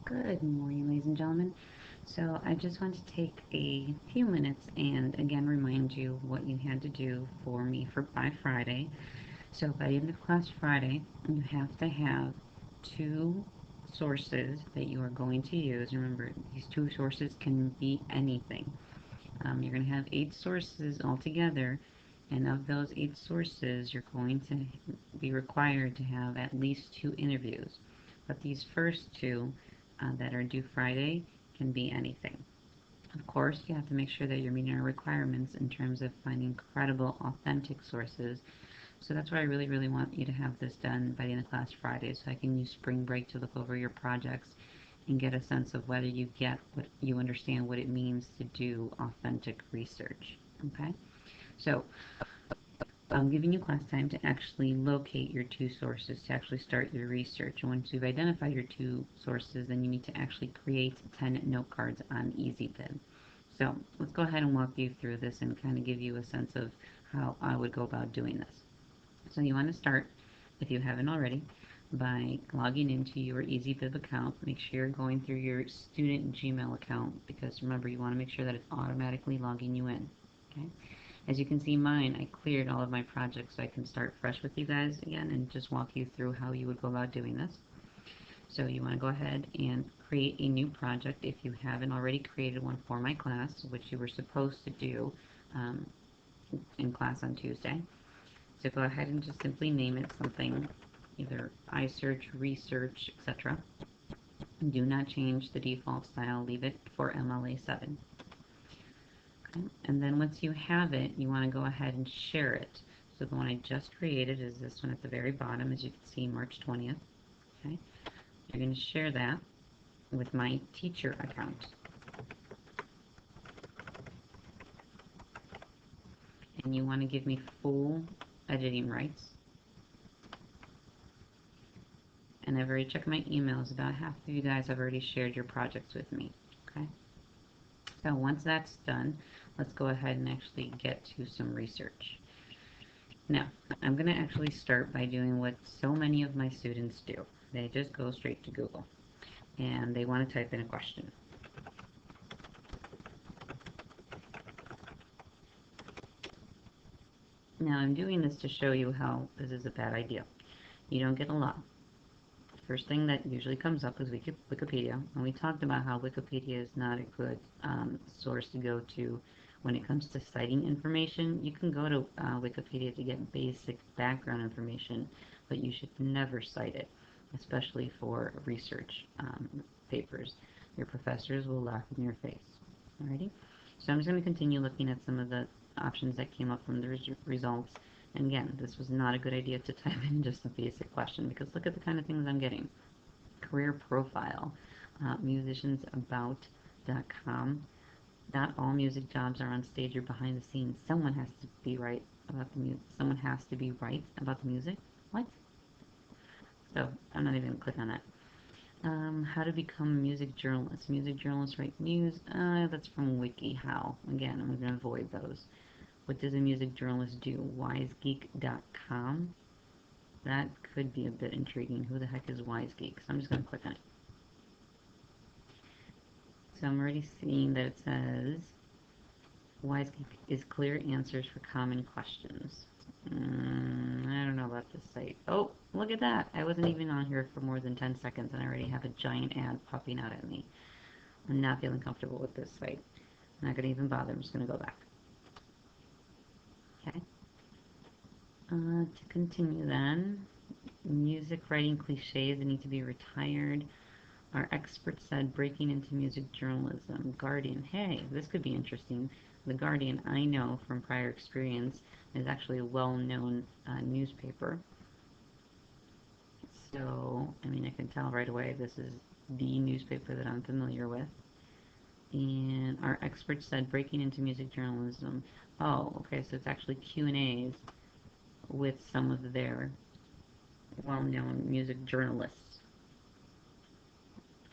Good morning, ladies and gentlemen. So I just want to take a few minutes and again remind you what you had to do for me by Friday. So by the end of class Friday, you have to have two sources that you are going to use. Remember, these two sources can be anything. You're going to have 8 sources altogether, and of those 8 sources, you're going to be required to have at least 2 interviews. But these first two that are due Friday can be anything. Of course, you have to make sure that you're meeting our requirements in terms of finding credible, authentic sources. So that's why I really, really want you to have this done by the end of class Friday, so I can use spring break to look over your projects and get a sense of whether you understand what it means to do authentic research. Okay? So I'm giving you class time to actually locate your 2 sources, to actually start your research. And once you've identified your 2 sources, then you need to actually create 10 note cards on EasyBib. So let's go ahead and walk you through this and kind of give you a sense of how I would go about doing this. So you want to start, if you haven't already, by logging into your EasyBib account. Make sure you're going through your student Gmail account, because remember, you want to make sure that it's automatically logging you in. Okay? As you can see, mine, I cleared all of my projects so I can start fresh with you guys again and just walk you through how you would go about doing this. So you want to go ahead and create a new project if you haven't already created one for my class, which you were supposed to do in class on Tuesday. So go ahead and just simply name it something, either iSearch, Research, etc. Do not change the default style, leave it for MLA 7. Okay. And then once you have it, you want to go ahead and share it. So the one I just created is this one at the very bottom, as you can see, March 20th. Okay. You're going to share that with my teacher account. And you want to give me full editing rights. And I've already checked my emails. About half of you guys have already shared your projects with me. Okay. So once that's done, let's go ahead and actually get to some research. Now, I'm going to actually start by doing what so many of my students do. They just go straight to Google, and they want to type in a question. Now, I'm doing this to show you how this is a bad idea. You don't get a lot. First thing that usually comes up is Wikipedia, and we talked about how Wikipedia is not a good source to go to when it comes to citing information. You can go to Wikipedia to get basic background information, but you should never cite it, especially for research papers. Your professors will laugh in your face. Alrighty? So I'm just going to continue looking at some of the options that came up from the results. And again, this was not a good idea to type in just a basic question, because look at the kind of things I'm getting. Career profile, musiciansabout.com. Not all music jobs are on stage or behind the scenes. Someone has to be right about the music. Someone has to be right about the music. What? So I'm not even going to click on that. How to become a music journalist. Music journalists write news. That's from WikiHow. Again, I'm going to avoid those. What does a music journalist do? Wisegeek.com. That could be a bit intriguing. Who the heck is Wisegeek? So I'm just going to click on it. So I'm already seeing that it says Wisegeek is clear answers for common questions. I don't know about this site. Oh, look at that. I wasn't even on here for more than 10 seconds and I already have a giant ad popping out at me. I'm not feeling comfortable with this site. I'm not going to even bother. I'm just going to go back. Okay. To continue then, music writing cliches that need to be retired. Our expert said breaking into music journalism. Guardian. Hey, this could be interesting. The Guardian, I know from prior experience, is actually a well-known newspaper. So, I mean, I can tell right away this is the newspaper that I'm familiar with. And our expert said breaking into music journalism. Oh, okay, so it's actually Q&As with some of their well-known music journalists.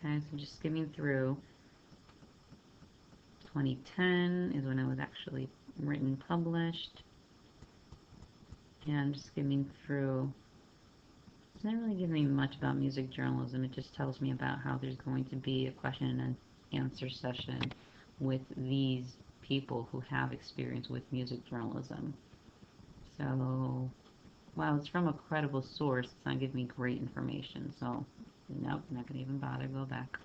Okay, so just skimming through. 2010 is when it was actually written, published. And I'm just skimming through doesn't really give me much about music journalism. It just tells me about how there's going to be a question and answer session with these people who have experience with music journalism. So, while it's from a credible source, it's not giving me great information. So, nope, not going to even bother. Go back.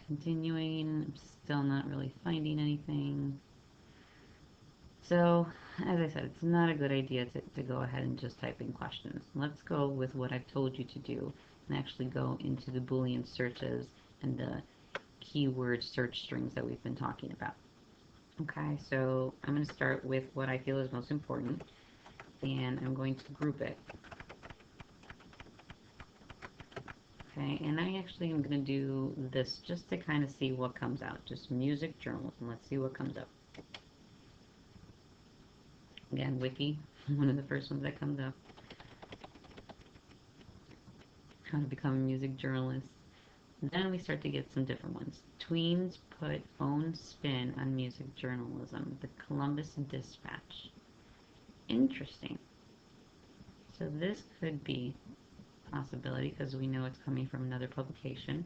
Continuing, I'm still not really finding anything. So, as I said, it's not a good idea to go ahead and just type in questions. Let's go with what I've told you to do and actually go into the Boolean searches and the keyword search strings that we've been talking about. Okay, so I'm going to start with what I feel is most important, and I'm going to group it. Okay, and I actually am going to do this just to kind of see what comes out. Just music journalism. Let's see what comes up. Again, Wiki, one of the first ones that comes up. How to become a music journalist. Then we start to get some different ones. Tweens put own spin on music journalism. The Columbus Dispatch. Interesting. So this could be a possibility because we know it's coming from another publication.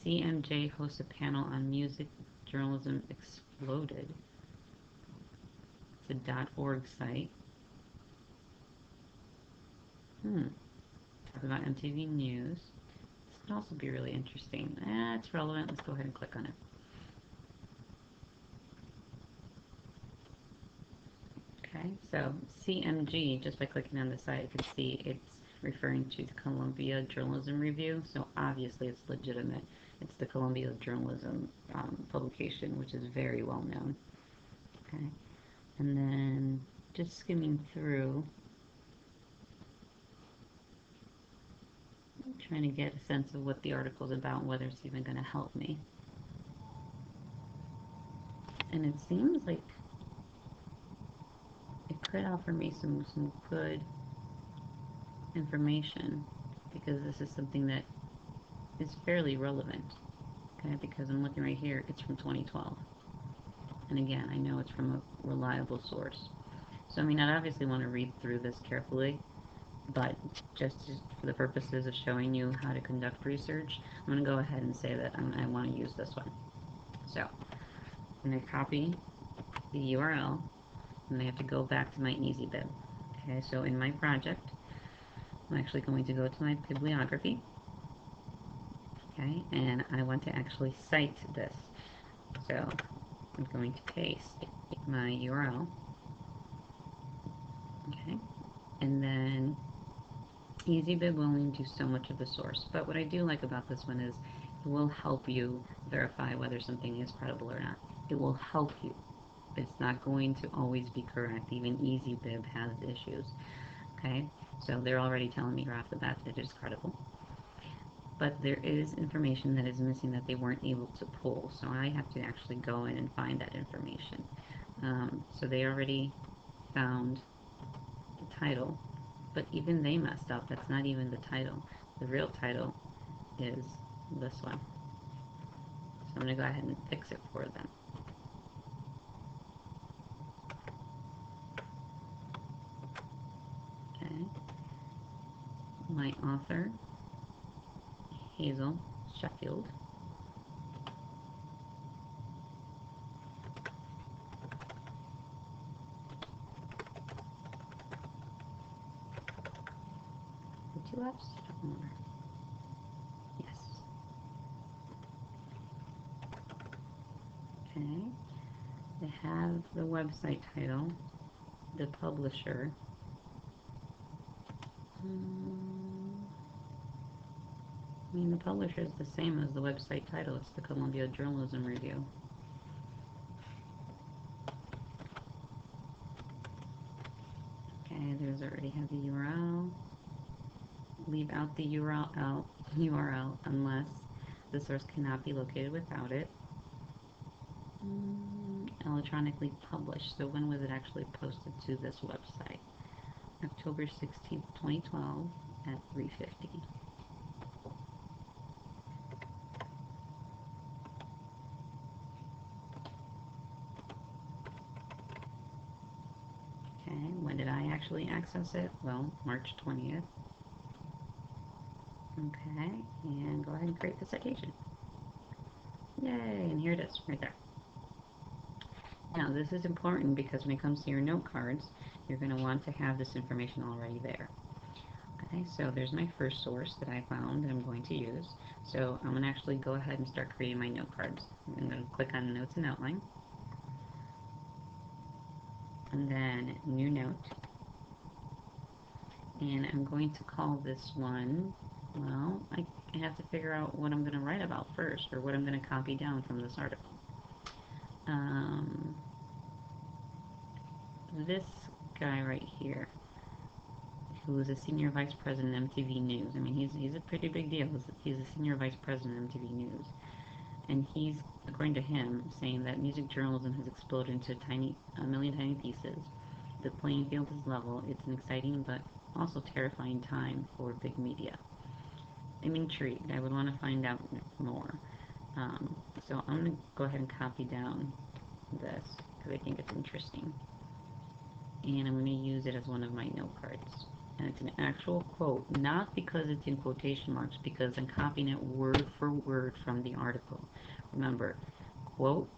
CMJ hosts a panel on music journalism exploded. It's a .org site. Talk about MTV News. This could also be really interesting. It's relevant. Let's go ahead and click on it. Okay, so CMG, just by clicking on the site, you can see it's referring to the Columbia Journalism Review, so obviously it's legitimate. It's the Columbia Journalism publication, which is very well known. Okay, and then just skimming through, I'm trying to get a sense of what the article's about, whether it's even going to help me. And it seems like it could offer me some good information, because this is something that is fairly relevant. Okay, because I'm looking right here, it's from 2012. And again, I know it's from a reliable source. So, I mean, I'd obviously want to read through this carefully, but just for the purposes of showing you how to conduct research, I'm going to go ahead and say that I want to use this one. So, I'm going to copy the URL, and I have to go back to my EasyBib. Okay, so in my project, I'm actually going to go to my bibliography. Okay, and I want to actually cite this. So I'm going to paste my URL. Okay, and then EasyBib will only do so much of the source, but what I do like about this one is it will help you verify whether something is credible or not. It will help you. It's not going to always be correct. Even EasyBib has issues. Okay, so they're already telling me right off the bat that it is credible. But there is information that is missing that they weren't able to pull, so I have to actually go in and find that information. So they already found the title, but even they messed up. That's not even the title. The real title is this one. So I'm going to go ahead and fix it for them. Okay. My author, Hazel Sheffield. The 2 F's? I don't remember. Yes. Okay. They have the website title, the publisher. I mean, the publisher is the same as the website title. It's the Columbia Journalism Review. Okay, there's already have the URL. Leave out the URL unless the source cannot be located without it. Electronically published. So when was it actually posted to this website? October 16th, 2012 at 3:50. Okay, when did I actually access it? Well, March 20th. Okay, and go ahead and create the citation. Yay, and here it is, right there. Now, this is important because when it comes to your note cards, you're going to want to have this information already there. Okay, so there's my first source that I found that I'm going to use. So I'm going to actually go ahead and start creating my note cards. I'm going to click on Notes and Outline, and then New Note. And I'm going to call this one, well, I have to figure out what I'm going to write about first, or what I'm going to copy down from this article. This guy right here, who is a senior vice president of MTV News. I mean, he's a pretty big deal. He's a senior vice president of MTV News. And he's, according to him, saying that music journalism has exploded into a million tiny pieces. The playing field is level. It's an exciting but also terrifying time for big media. I'm intrigued. I would want to find out more. So I'm going to go ahead and copy down this because I think it's interesting. And I'm going to use it as one of my note cards. And it's an actual quote, not because it's in quotation marks, because I'm copying it word for word from the article. Remember, quote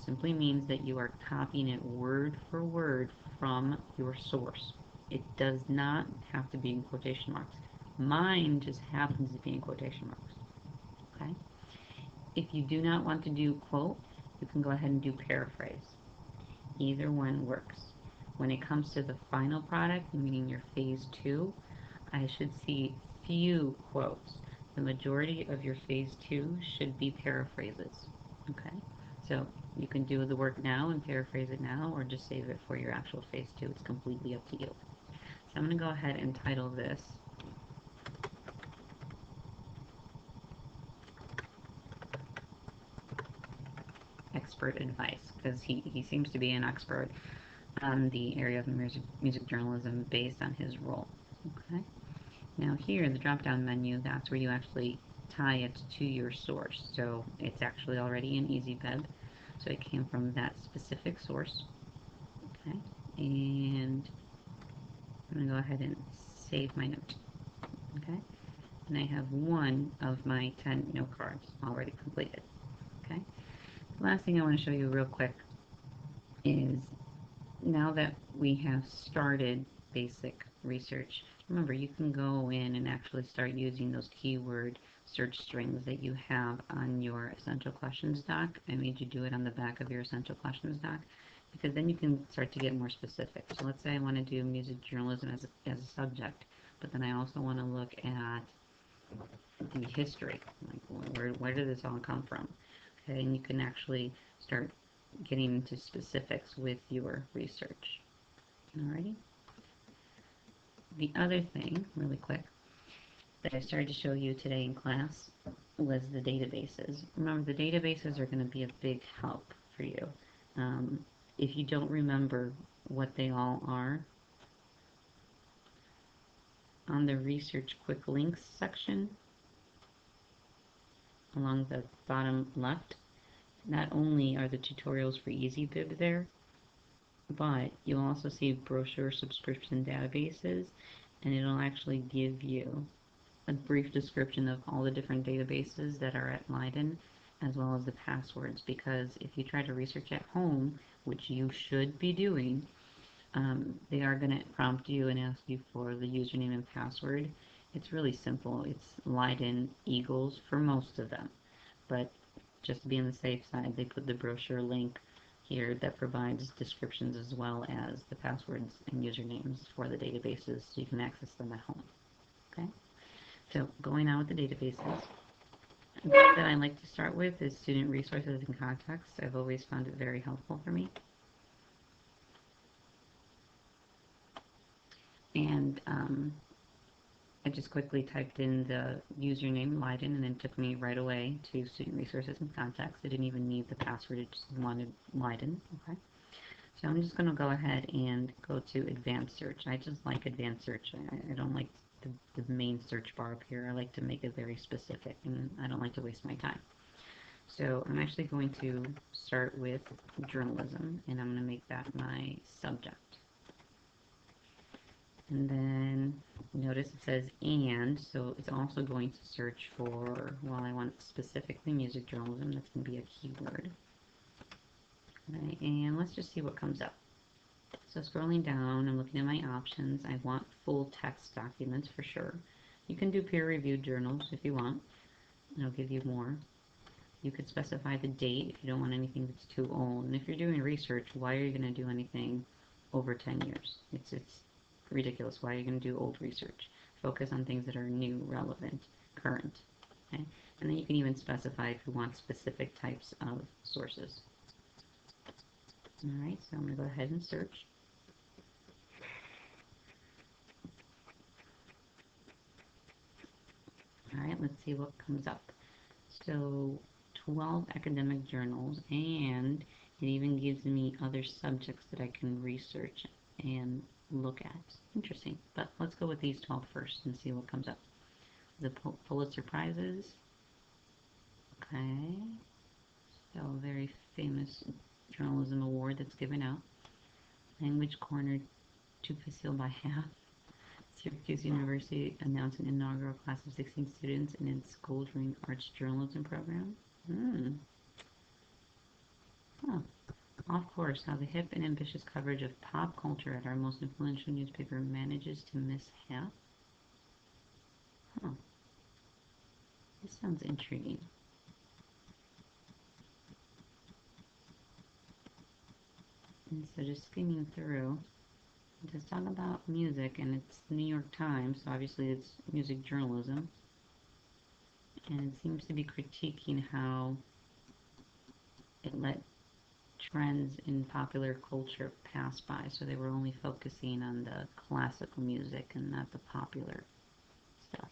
simply means that you are copying it word for word from your source. It does not have to be in quotation marks. Mine just happens to be in quotation marks. Okay? If you do not want to do quote, you can go ahead and do paraphrase. Either one works. When it comes to the final product, meaning your phase 2, I should see few quotes. The majority of your phase 2 should be paraphrases. Okay? So you can do the work now and paraphrase it now, or just save it for your actual phase 2. It's completely up to you. So I'm going to go ahead and title this Expert Advice, because he seems to be an expert on the area of music journalism based on his role. Okay. Now here, the drop-down menu, that's where you actually tie it to your source. So it's actually already in EasyWeb, so it came from that specific source. Okay, and I'm going to go ahead and save my note. Okay, and I have one of my 10 note cards already completed. Okay, the last thing I want to show you real quick is, now that we have started basic research, remember you can go in and actually start using those keyword search strings that you have on your Essential Questions doc. I made you do it on the back of your Essential Questions doc, because then you can start to get more specific. So let's say I want to do music journalism as a subject, but then I also want to look at the history, like where did this all come from? Okay, and you can actually start getting into specifics with your research. Alrighty. The other thing, really quick, that I started to show you today in class was the databases. Remember, the databases are going to be a big help for you. If you don't remember what they all are, on the Research Quick Links section, along the bottom left, not only are the tutorials for EasyBib there, but you'll also see brochure subscription databases, and it'll actually give you a brief description of all the different databases that are at Leiden, as well as the passwords, because if you try to research at home, which you should be doing, they are going to prompt you and ask you for the username and password. It's really simple. It's Leiden Eagles for most of them, but just to be on the safe side, they put the brochure link here that provides descriptions as well as the passwords and usernames for the databases, so you can access them at home. Okay? So going on with the databases, that I like to start with is Student Resources and Context. I've always found it very helpful for me. And I just quickly typed in the username, Leiden, and it took me right away to Student Resources and Context. I didn't even need the password, it just wanted Leiden. Okay. So I'm just going to go ahead and go to Advanced Search. I just like Advanced Search. I don't like the main search bar up here. I like to make it very specific, and I don't like to waste my time. So I'm actually going to start with journalism, and I'm going to make that my subject. And then notice it says and, so it's also going to search for, well, I want specifically music journalism, that's going to be a keyword. Right, and let's just see what comes up. So scrolling down, I'm looking at my options. I want full text documents for sure. You can do peer-reviewed journals if you want. It'll give you more. You could specify the date if you don't want anything that's too old. And if you're doing research, why are you going to do anything over 10 years? It's ridiculous. Why are you going to do old research? Focus on things that are new, relevant, current. Okay? And then you can even specify if you want specific types of sources. Alright, so I'm going to go ahead and search. Alright, let's see what comes up. So 12 academic journals, and it even gives me other subjects that I can research and look at. Interesting, but let's go with these 12 first and see what comes up. The Pulitzer Prizes. Okay, so a very famous journalism award that's given out. Language Corner, to Facile by half. Syracuse University announced an inaugural class of 16 students in its Goldring Arts Journalism program. Huh. Off course, how the hip and ambitious coverage of pop culture at our most influential newspaper manages to miss half. Huh. This sounds intriguing. And so just skimming through, it does talk about music, and it's the New York Times, so obviously it's music journalism. And it seems to be critiquing how it let trends in popular culture pass by, so they were only focusing on the classical music and not the popular stuff.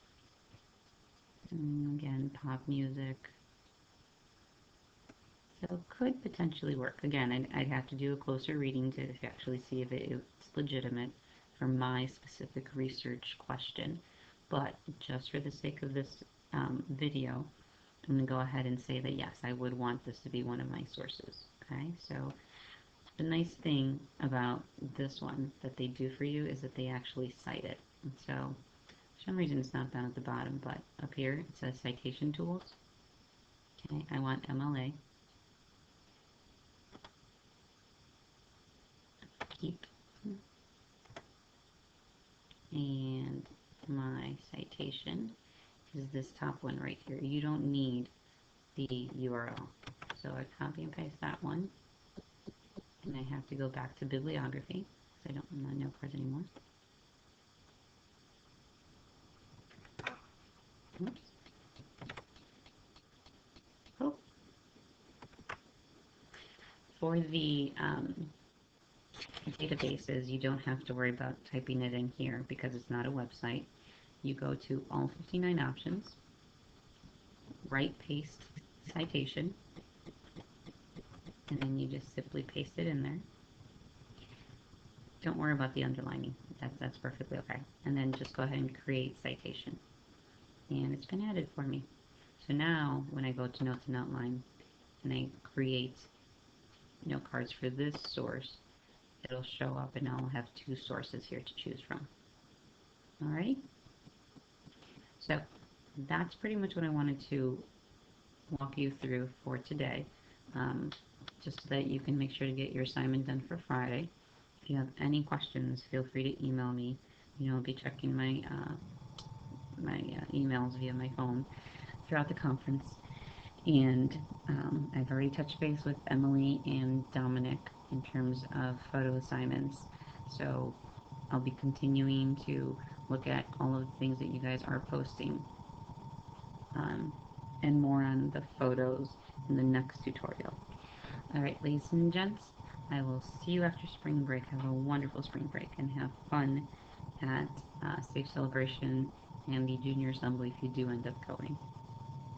And again, pop music. So it could potentially work. Again, I'd have to do a closer reading to actually see if it's legitimate for my specific research question. But just for the sake of this video, I'm going to go ahead and say that yes, I would want this to be one of my sources. Okay, so the nice thing about this one that they do for you is that they actually cite it. And so, for some reason it's not down at the bottom, but up here it says citation tools. Okay, I want MLA. Keep. And my citation is this top one right here. You don't need the URL. So I copy and paste that one. And I have to go back to bibliography because I'm not note cards anymore. Oops. Oh. For the databases, you don't have to worry about typing it in here because it's not a website. You go to all 59 options, right paste citation, and then you just simply paste it in there. Don't worry about the underlining. That's perfectly okay. And then just go ahead and create citation. And it's been added for me. So now when I go to notes and outline and I create note cards for this source, it'll show up and I'll have two sources here to choose from. Alright? So that's pretty much what I wanted to walk you through for today. Just so that you can make sure to get your assignment done for Friday. If you have any questions, feel free to email me. I'll be checking my emails via my phone throughout the conference. And I've already touched base with Emily and Dominic in terms of photo assignments. So I'll be continuing to look at all of the things that you guys are posting and more on the photos in the next tutorial. Alright, ladies and gents, I will see you after spring break. Have a wonderful spring break and have fun at Safe Celebration and the Junior Assembly if you do end up going.